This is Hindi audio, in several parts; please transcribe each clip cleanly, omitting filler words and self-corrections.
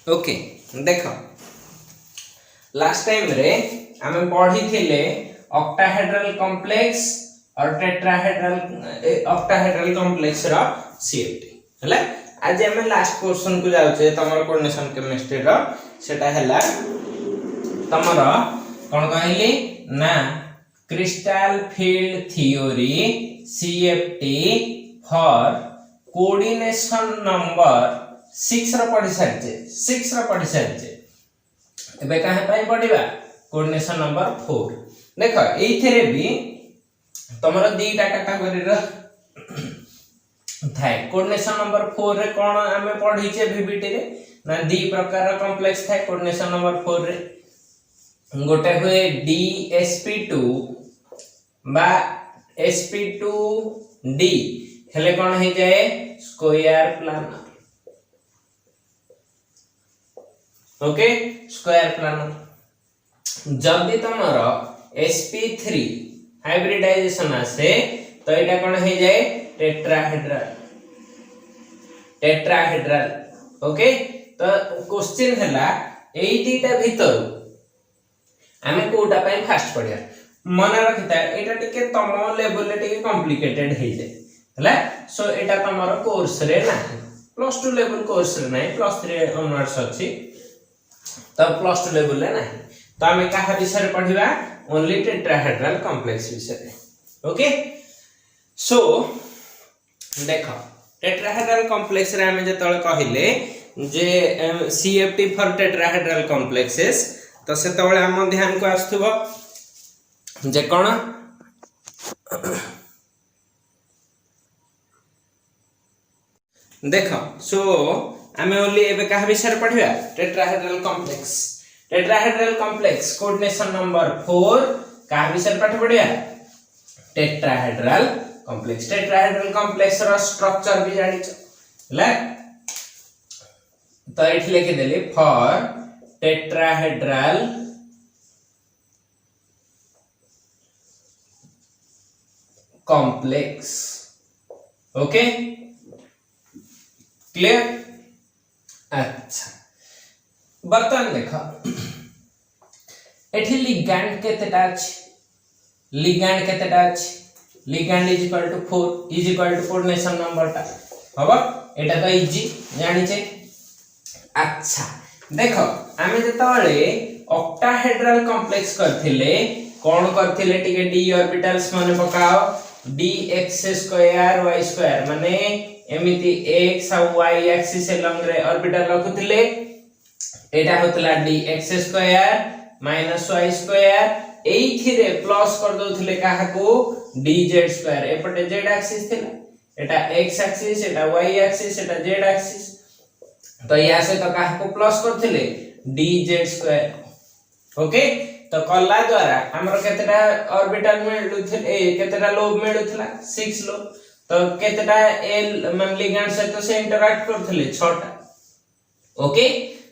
ओके देख लास्ट टाइम रे आमे पढ़ी थिले ऑक्टाहेड्रल कॉम्प्लेक्स और ऑक्टाहेड्रल कॉम्प्लेक्स रो सीएफटी हला। आज आमे लास्ट क्वेश्चन को जाउछे तमर कोऑर्डिनेशन केमिस्ट्री रो सेटा हला तमर कोन कहली ना crystal field theory CFT for coordination number 6 रो पढ़ी सारिचे एबे काहे पई पढ़िबा कोऑर्डिनेशन नंबर 4 देखो एइथरे भी तमरो दीटा कैटेगरी रो थाए कोऑर्डिनेशन नंबर 4 रे कोन हमें पढ़ीचे वीबीटी रे ना दी प्रकार रो कॉम्प्लेक्स थाए कोऑर्डिनेशन नंबर 4 रे गोटे हुए DSP2 बा SP2D हेले कोन हे जाए square planar. Okay square planar जल्दी तमरो sp3 हाइब्रिडाइजेशन आसे तो एटा कोन हे जाए टेट्राहेड्रल। ओके तो क्वेश्चन हैला एई दीटा भीतर आमे कोटा पय फास्ट पढिया मन रखिता एटा टिके तम लेवल रे टिके कॉम्प्लिकेटेड हे जाय हला। सो एटा तमरो कोर्स रे नाही +2 लेवल कोर्स रे नाही +3 ऑनवर्ड्स अछि तो +2 लेवल रे नाही तो आमे काहा विषय रे पढिबा ओनली टेट्राहेड्रल कॉम्प्लेक्स विषय रे। ओके सो देखो टेट्राहेड्रल कॉम्प्लेक्स रे आमे जतले कहिले जे सीएफटी फॉर टेट्राहेड्रल कॉम्प्लेक्सेस तो से तबले हम ध्यान को आस्थुबो जे कोन देखो सो आमे ओनली एबे काहा विषय रे पढिबा टेट्राहेड्रल कॉम्प्लेक्स कोऑर्डिनेशन नंबर 4 काहा विषय रे पाठ पढिबा टेट्राहेड्रल कॉम्प्लेक्स रो स्ट्रक्चर भी जानि छ ले तो एठी लिखि देली for tetrahedral complex. Okay clear. अच्छा बर्तन देखा एठी लिगैंड केतेटा अछि ligand is equal to 4 is equal to coordination number टा हबो एटा तो इजी जानि छे। अच्छा देखो आमे जतले ऑक्टाहेड्रल कॉम्प्लेक्स करथिले कोन करथिले टिके d ऑर्बिटल्स माने पकाओ dx² y² माने एमिति x और y एक्सिस लंग रे ऑर्बिटल रखुथिले एटा होतला dx² y² एइथिरे प्लस कर दोथिले काहा को dz² एपटे z एक्सिस थिला एटा x एक्सिस एटा y एक्सिस एटा z एक्सिस तो या से तो काहा को प्लस करथिले dz²। ओके तो कल्ला द्वारा हमर केतेटा ऑर्बिटल मिलुथिले केतेटा लोब मिलुथिला 6 लोब तो केतेटा l मान लिगैंड से तो से इंटरैक्ट करथिले 6टा। ओके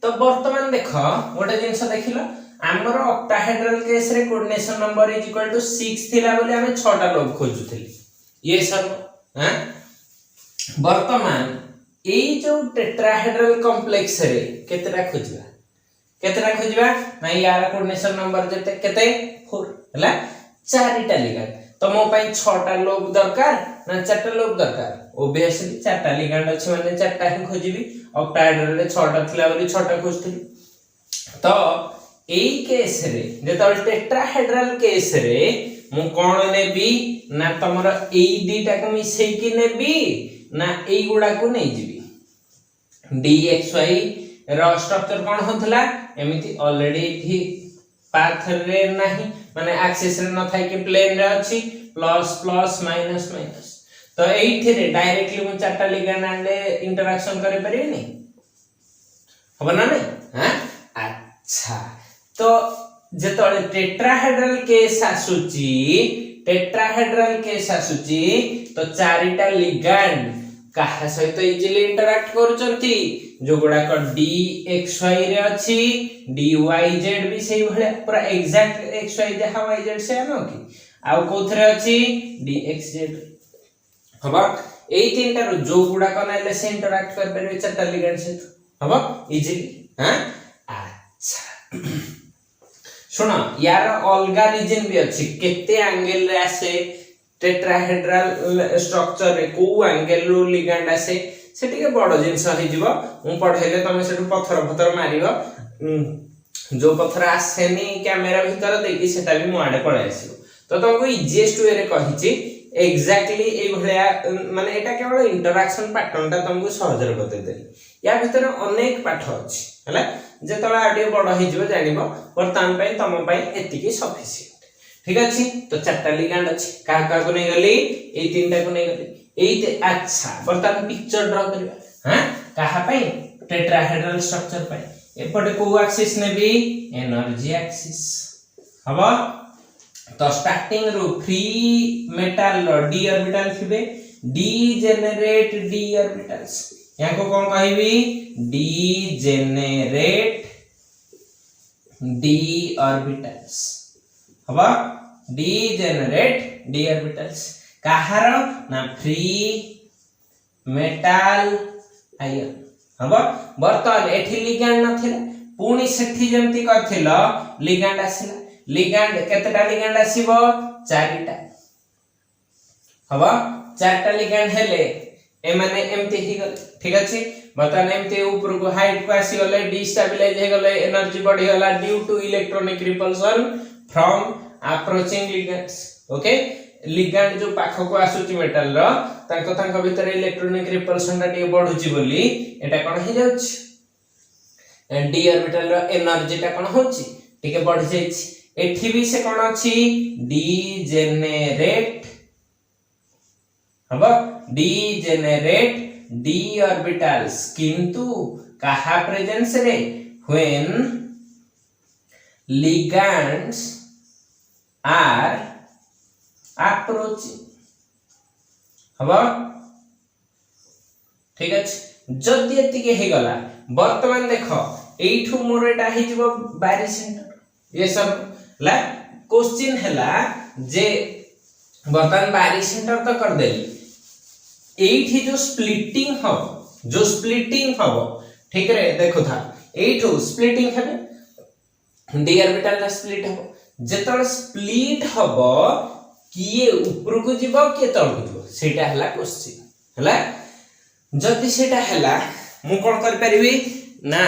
तो वर्तमान देखो गोटे जिंस देखिलो हमर ऑक्टाहेड्रल केस रे coordination number is equal to 6 थिला बोले हमें 6टा लोब खोजुथिले ये सब हां वर्तमान ए जो टेट्राहेड्रल कॉम्प्लेक्स रे केतेटा खोजबा ना यार कोऑर्डिनेशन नंबर जते केते 4 हला 4टा लिगैंड तो मो पई 6टा लोब दरकार ना 4टा लोब दरकार ओबवियसली 4टा लिगैंड अछि माने 4टा ही खोजिबी ऑक्टाहेड्रल रे 6टा थिला बोली 6टा खोजथि तो एई केस रे जेतल टेट्राहेड्रल केस रे मु कोन नेबी ना तमरो एई दीटा को मिसई कि नेबी ना एई गुडा को नै जिबी dxy रो स्ट्रक्चर कोन होतला एमिति ऑलरेडी थी पाथ रे नाही माने एक्सिस रे न थाई कि प्लेन रे अछि प्लस प्लस माइनस माइनस तो एइथि रे डायरेक्टली मु 4टा लिगैंड आंडे इंटरेक्शन करे परिबे नै हबो ना नै हां। अच्छा तो जेतले टेट्राहेड्रल केस आसुची तो 4टा लिगैंड काहा सहित इजीली इंटरैक्ट करूचंती जो गुडा को dxy रे अछि dyz भी सही भले पूरा एग्जैक्ट xy जहा yz से आनो कि आउ कोथरे अछि dxz हबा एई तीनटा जो गुडा को नाले से इंटरैक्ट कर परबे 4टा लिगैंड से हबा इजीली हां अच्छा सुनो यार अलगा रीजन भी अछि केते एंगल रे आसे टेट्राहेड्रल स्ट्रक्चर रे को एंगल रो लिगैंड आसे से टिके बड़ जिंस हो जिवो मु पढेले तमे सेटु पत्थर पत्थर मारिबो जो पत्थर आसेनी कैमरा भीतर देखि सेटा भी मु आडे पळे आसीबो तो तुमको इजीएस्ट वे रे कहिछि एग्जैक्टली ए भलिया माने एटा केवल इंटरैक्शन पैटर्न ता तुमको सहज रे बते देली या भीतर अनेक पाठ अछि हला जेतला आडियो बड़ हि जिवो जानिबो वर्तमान पई तम पई एतिकी सफिशिएंट ठीक अछि तो चारटा लिगैंड अछि का का को नै गली ए तीनटा को नै गली एते अच्छा वर्तमान पिक्चर ड्रा करबा हां कहा पई टेट्राहेड्रल स्ट्रक्चर पई एपटे को एक्सिस ने भी एनर्जी एक्सिस हबो तो स्टार्टिंग रो फ्री मेटल रो डी ऑर्बिटल थिबे डीजेनरेट डी ऑर्बिटल्स या को कोन कहबी डीजेनरेट डी ऑर्बिटल्स हबा डीजेनरेट डी ऑर्बिटल्स कहार ना फ्री मेटल आयन हबा बर्तन एठी लिगैंड नथिला पुनी सेठी जेमति करथिलो लिगैंड आसिला लिगैंड केतेटा लिगैंड आसीबो चारिटा हबा चारटा लिगैंड हेले ए माने एमति ही गले ठीक अछि बतन एमति ऊपर को हाइट को आसी गले डिस्टेबलाइज हे गले एनर्जी बढ़ी गला due to electronic repulsion from approaching ligands okay ligand जो पाखो को आसुची मेटल रो तांको भीतर इलेक्ट्रॉनिक रिपल्सन टा टे बढ़ुची बोली एटा कोन हे जाउची डी ऑर्बिटल रो एनर्जी टा कोन होची टिके बढ़ी जाईची एठी भी से कोन अछि डीजेनरेट हबो डीजेनरेट डी ऑर्बिटल्स किंतु कहा प्रेजेंस रे व्हेन ligands are approaching हबो ठीक अछि जदी एति के हे गला वर्तमान देखो एठू मोर एटा हे जिवो बारी सेंटर ये सब ला क्वेश्चन हैला जे वर्तमान बारी सेंटर तो कर देली एठी जो स्प्लिटिंग हबो ठीक रे देखो था एठू स्प्लिटिंग हेबे डी ऑर्बिटल ला स्प्लिट हबो जेतल स्प्लिट हबो किए ऊपर को जीवो के तळ को जीवो सेटा हला क्वेश्चन हला जदी सेटा हला मु कोन कर परिबी ना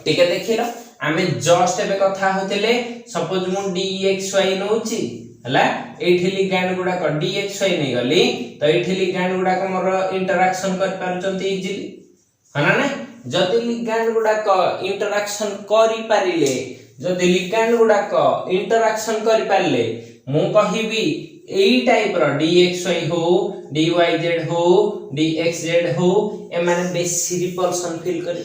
टिके देखिरो आमे जस्ट एबे कथा होतले सपोज मु dxy नउची हला एठी लिगैंड गुडा क dxy नै गली तो एठी लिगैंड गुडा क मोर इंटरैक्शन कर पारचंती इजीली हना ना जदी लिगैंड गुडा क इंटरैक्शन करि पारिले जदी लिगैंड गुडा क इंटरैक्शन करि पारले मु कहिबी एई टाइप रो dxy हो dyz हो dxz हो ए माने बेसी रिपल्सन फील करे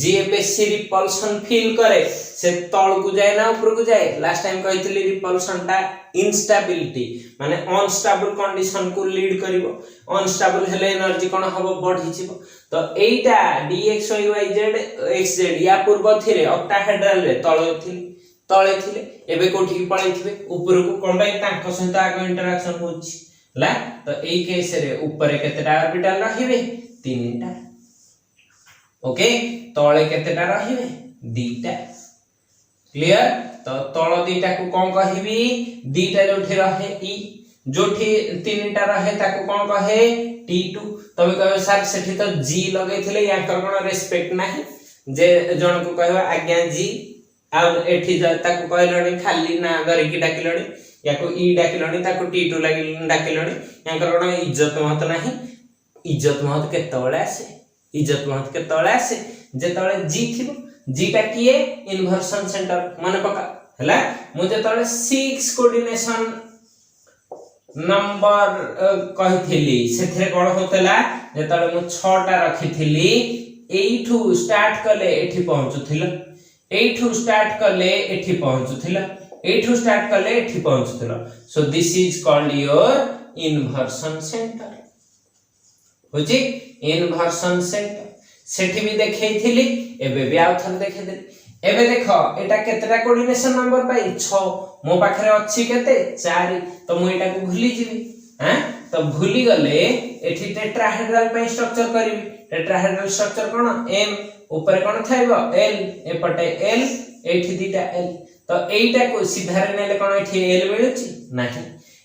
जे बेसी रिपल्सन फील करे से तळ को जाय ना ऊपर को जाय लास्ट टाइम कहितली रिपल्सन टा इनस्टेबिलिटी माने अनस्टेबल कंडीशन को लीड करिवो अनस्टेबल हेले एनर्जी कोन हबो बढ़ी जिवो तो एटा dxy yz xz या पूर्व थिरे ऑक्टाहेड्रल रे तळे थिले एबे कोठी की पळै थिबे ऊपर को कोन बाय तांको सहित आगो इंटरैक्शन होछि ला तो एई केस रे ऊपर केतेटा ऑर्बिटल रहिबे तीनटा ओके तळे केतेटा रहिबे दीटा क्लियर तो तळ दीटा को कोन कहिबी दीटा जोठी रहे ई जोठी तीनटा रहे ताको कोन कहे t2 तबे कहबे सर सेठी तो g लगैथिले याकर कोन रेस्पेक्ट नाही जे जण को कहबा आज्ञा जी आ एठी ताको कहलणी खाली ना गरी की डाकिलणी याको ई डाकिलणी ताको t2 लागि डाकिलणी याकर कोन इज्जत महत नाही इज्जत महत केतबळे आसे इज्जत महत केतबळे आसे जेतबळे g थिबो g टा किए इन्वर्सन सेंटर माने पका हला मु जेतबळे 6 कोऑर्डिनेशन नंबर कहिथिली सेथरे कोन होतला जेतबळे मु 6 टा रखिथिली एठू स्टार्ट कले एठी पहुंचुथिला एठू स्टार्ट कले एठी पहुंचुथिला एठू स्टार्ट कले एठी पहुंचुथिला so this is called your inversion centre होची इन्वर्सन सेंटर सेठी भी देखैथिली एबे भी आउथन देखै देली एबे देखो एटा केतरा कोऑर्डिनेशन नंबर पाई 6 मो पाखरे अछि केते 4 तो मु एटा को भूली जिवि हैं तो भूली गले एठी टेट्राहेड्रल पे स्ट्रक्चर करिवि टेट्राहेड्रल स्ट्रक्चर कोन m ऊपर कोन थाइबो l एपटे l एठी दीटा l तो एटा को सीधा रे नेले कोन एठी l मिलुची नाही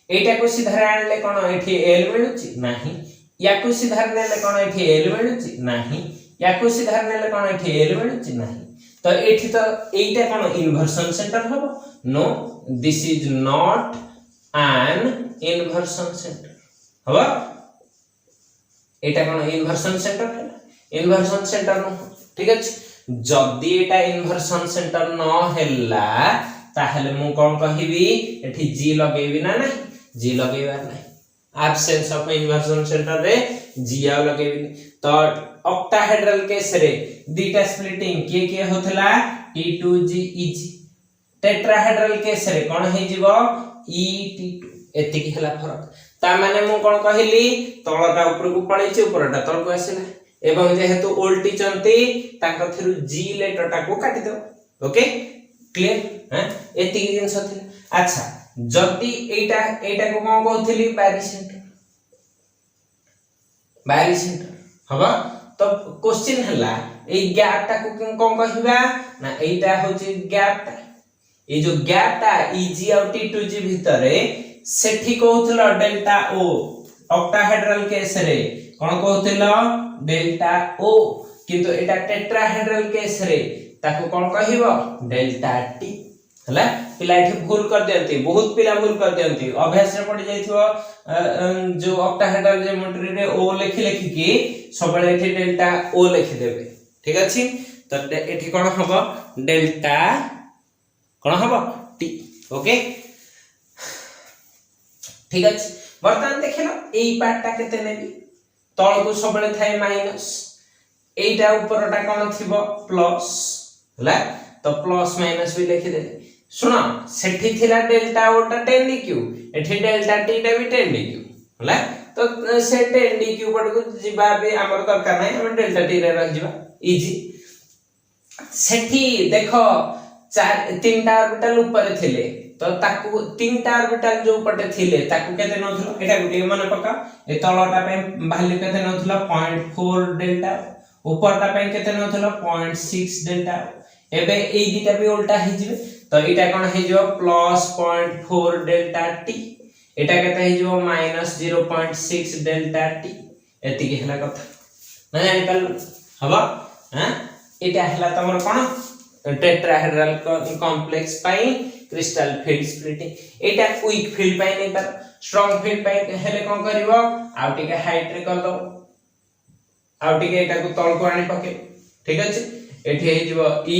एटा को सीधा रे आनले कोन एठी l मिलुची नाही या को सीधा रे नेले कोन एठी l मिलुची नाही या को सीधा रे नेले कोन एठी l मिलुची नाही तो एठी तो एटा कोन इन्वर्सन सेंटर हबो no this is not an inversion center हबो एटा कोन इन्वर्सन सेंटर है इन्वर्सन सेंटर न ठीक अछि जदी एटा इन्वर्सन सेंटर न हैला ताहले मु कोन कहिबी एठी जी लगेबी ना नहीं जी लगेबार नहीं एब्सेंस ऑफ इन्वर्सन सेंटर रे जी आ लगेबी तो ऑक्टाहेड्रल केस रे दीटा स्प्लिटिंग के होथला T2G EG टेट्राहेड्रल केस रे कोन हे जीवो ET2 एतिकी हला फरक ता माने मु कोन कहिली तळटा ऊपर को पळैछि ऊपरटा तळ को आसिला एवं जेहेतु उल्टी चंती ताको थिरु जी लेटरटा को काटि दो ओके क्लियर हैं एतिकी जिंस थिला अच्छा जदी एटा को कोन कहथिली बारी सेंटर हबा तो क्वेश्चन हला ए गैप टा को कोन कहिबा ना एटा होची गैप टा ए जो गैप टा EG और T2G भितरे सेठी कहउथलो डेल्टा O ऑक्टाहेड्रल केस रे कोन कहउथलो डेल्टा O किंतु एटा टेट्राहेड्रल केस रे ताको कोन कहिबो डेल्टा T हला पिला एठी भूल कर देंती बहुत पिला भूल कर देंती अभ्यास रे पड़ जाइथो जो ऑक्टाहेड्रल ज्योमेट्री रे O लिखि कि सबले एठी डेल्टा O लिखि देबे ठीक अछि तो एठी कोन हबो डेल्टा कोन हबो T ओके ठीक अछि वर्तमान देखिलो एई पार्टटा केते नेबी तळ को सबले थाए माइनस एटा ऊपरटा कोन थिबो प्लस हला तो प्लस माइनस भी लिखि देले सुनो सेठी थिला डेल्टा ओटा 10 dq एठी डेल्टा t टा भी 10 dq हला तो से 10 dq पड को जिबा बे हमर दरकार नै हम डेल्टा t रे रह जिबा इजी सेठी देखो चार तीनटा ऑर्बिटल ऊपर थिले तो ताकू तीनटा ऑर्बिटल जो पटे थिले ताकू केते नथलो एटा गुटी मन पका ए तळटा पे वैल्यू केते नथलो 0.4 डेल्टा ऊपरटा पे केते नथलो 0.6 डेल्टा एबे ए दिटा भी उल्टा हि जिवे तो एटा कोन हे जो प्लस 0.4 डेल्टा t एटा केते हे जो माइनस 0.6 डेल्टा t एति के हला कथा ना जानि पाल हबा हां एटा हला तमर कोन टेट्राहेड्रल कॉम्प्लेक्स पाई क्रिस्टल फील्ड स्प्लिटिंग एटा वीक फील्ड पाई नै पर स्ट्रांग फील्ड पाई हेले कोन करबो आउ टिके हाइट रे कर दो आउ टिके एटा को तळ को आनी पके ठीक अछि एठी हे जिवो E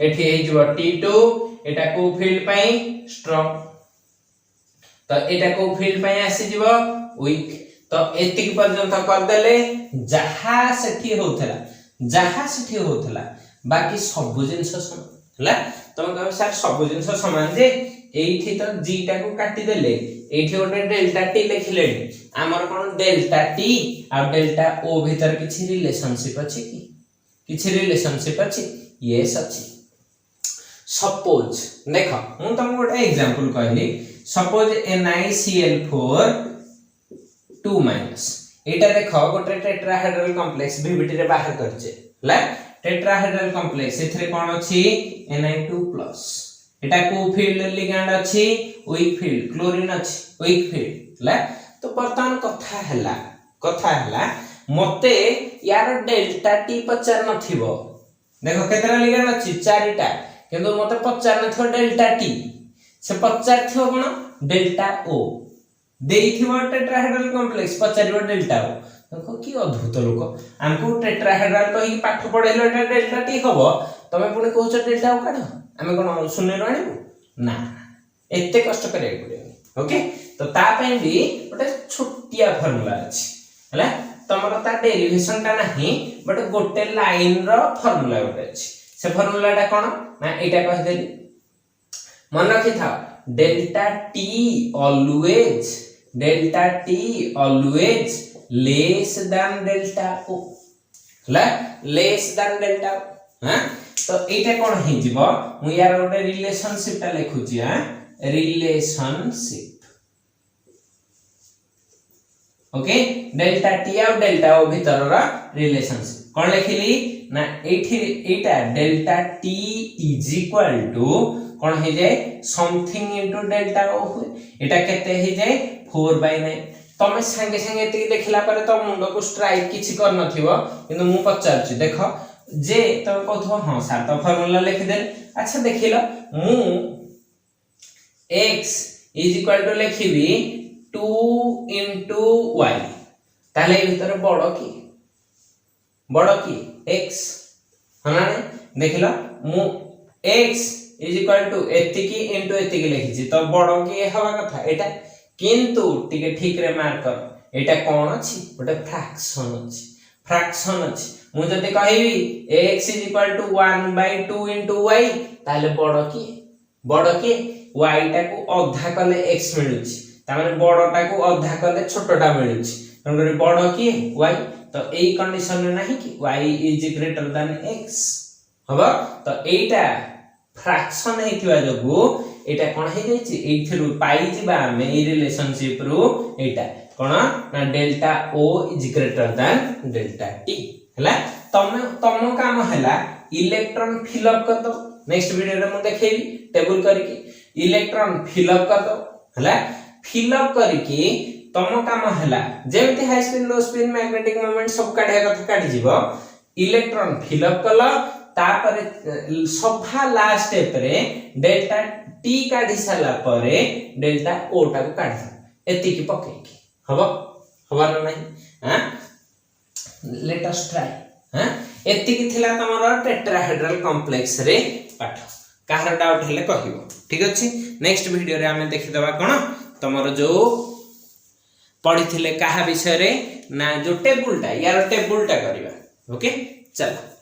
एठी हे जिवो T2 एटा को फील्ड पाई स्ट्रांग तो एटा को फील्ड पाई आसी जिवो वीक तो एतिक पर्यंत कर देले जहा सेठी होथला बाकी सब जिंस समान हला तम कह सर सब जिंस समान जे एठी तो g टा को काटी देले एठी ओटे डेल्टा t लिखलेनी हमर कोन डेल्टा t आ डेल्टा o भीतर किछि रिलेशनशिप अछि कि किछि रिलेशनशिप अछि यस अछि सपोज देखो मु तुमको गोटे एग्जांपल कहली सपोज NiCl4 2- एटा देखो गोटे टेट्राहेड्रल कॉम्प्लेक्स बीबीटी रे बाहर करछे हला टेट्राहेड्रल कॉम्प्लेक्स एथरे कोन अछि Ni2+ एटा को फील्ड लिगैंड अछि वीक फील्ड क्लोरीन अछि वीक फील्ड हला तो वर्तमान कथा हला मते यार डेल्टा t पचार नथिबो देखो केतरा लिगैंड अछि चारिटा किंतु मते पचार नथिबो डेल्टा t से पचार थिबो कोन डेल्टा o देइथिबो टेट्राहेड्रल कॉम्प्लेक्स पचारिबो डेल्टा o देखो की अद्भुत लोक हमको टेट्राहेड्रल कहि पाठ पढेलो एटा डेल्टा t हबो तमे पुनी कहउछ डेल्टा o काढ हमें कोन शून्य राणीबो ना एते कष्ट करे पड़े ओके तो ता पे भी गोटे छोटिया फार्मूला अछि हला तमरो ता डेरिवेशन ता नाही बट गोटे लाइन रो फार्मूला गोटे अछि से फार्मूला टा कोन ना एटा कह देली मन रखि था delta t always less than delta o हला लेस देन डेल्टा हां तो एटा कोन हे जिवो मु यार गोटे रिलेशनशिप ता लिखुची हां रिलेशनशिप ओके डेल्टा टी और डेल्टा ओ भीतर रिलेशनशिप कौन लिखिली ना एटा delta T is equal to कौन हो जाए समथिंग इनटू डेल्टा ओ हुए एटा केते हो जाए 4/9 तमे संगे संगे एति देखला पर तो मुंडो को स्ट्राइक किछि कर नथिबो किंतु मु पचारछि देखो जे तमे कहथो हां सर तो फार्मूला लिख दे अच्छा देखिलो मु x इज इक्वल टू लिखिबी 2 into y ताले भीतर बड़ की x हना देखिलो मु x इज इक्वल टू एतिकी इनटू एतिकी लिखिछि तो बड़ की हवा कथा एटा किंतु टिके ठीक रे मार्क कर एटा कोन अछि ओटा फ्रैक्शन अछि मु जदि कहिबी x is equal to 1/2 into y ताले बड़ की y टा को अधा कले x मिलुछि तामाने बड़टा को अधा कले छोटटा मिलुछि तंगरे बड़ की y तो एई कंडीशन में नाही कि y is greater than x हबा तो एटा फ्रैक्शन हेतिवा जगु एटा कोन हे जायछि एथिरु पाई जिबा हम ए रिलेशनशिप रु एटा कोन ना delta o is greater than delta t हला तम काम हला इलेक्ट्रॉन फिल अप कर दो नेक्स्ट वीडियो रे मु देखेबी टेबल करके इलेक्ट्रॉन फिल अप कर दो हला फिल अप करके तम काम हला जेमति high speed low speed magnetic moment सब काढे कथा काढी जीवो इलेक्ट्रॉन फिल अप कला तापर सफा लास्ट स्टेप रे डेल्टा टी काढी साला परे डेल्टा ओ टा को काढी एति की पकेकी हबा ना नहीं हां लेट अस ट्राई हां एति की थिला तमरो टेट्राहेड्रल कॉम्प्लेक्स रे पाठ काहर डाउट हेले कहिबो ठीक अछि नेक्स्ट वीडियो रे हमें देखि दबा कोन तमरो जो पढ़ी थिले काहा विषय रे ना जो टेबुल टा यार टेबुल टा करबा ओके चलो।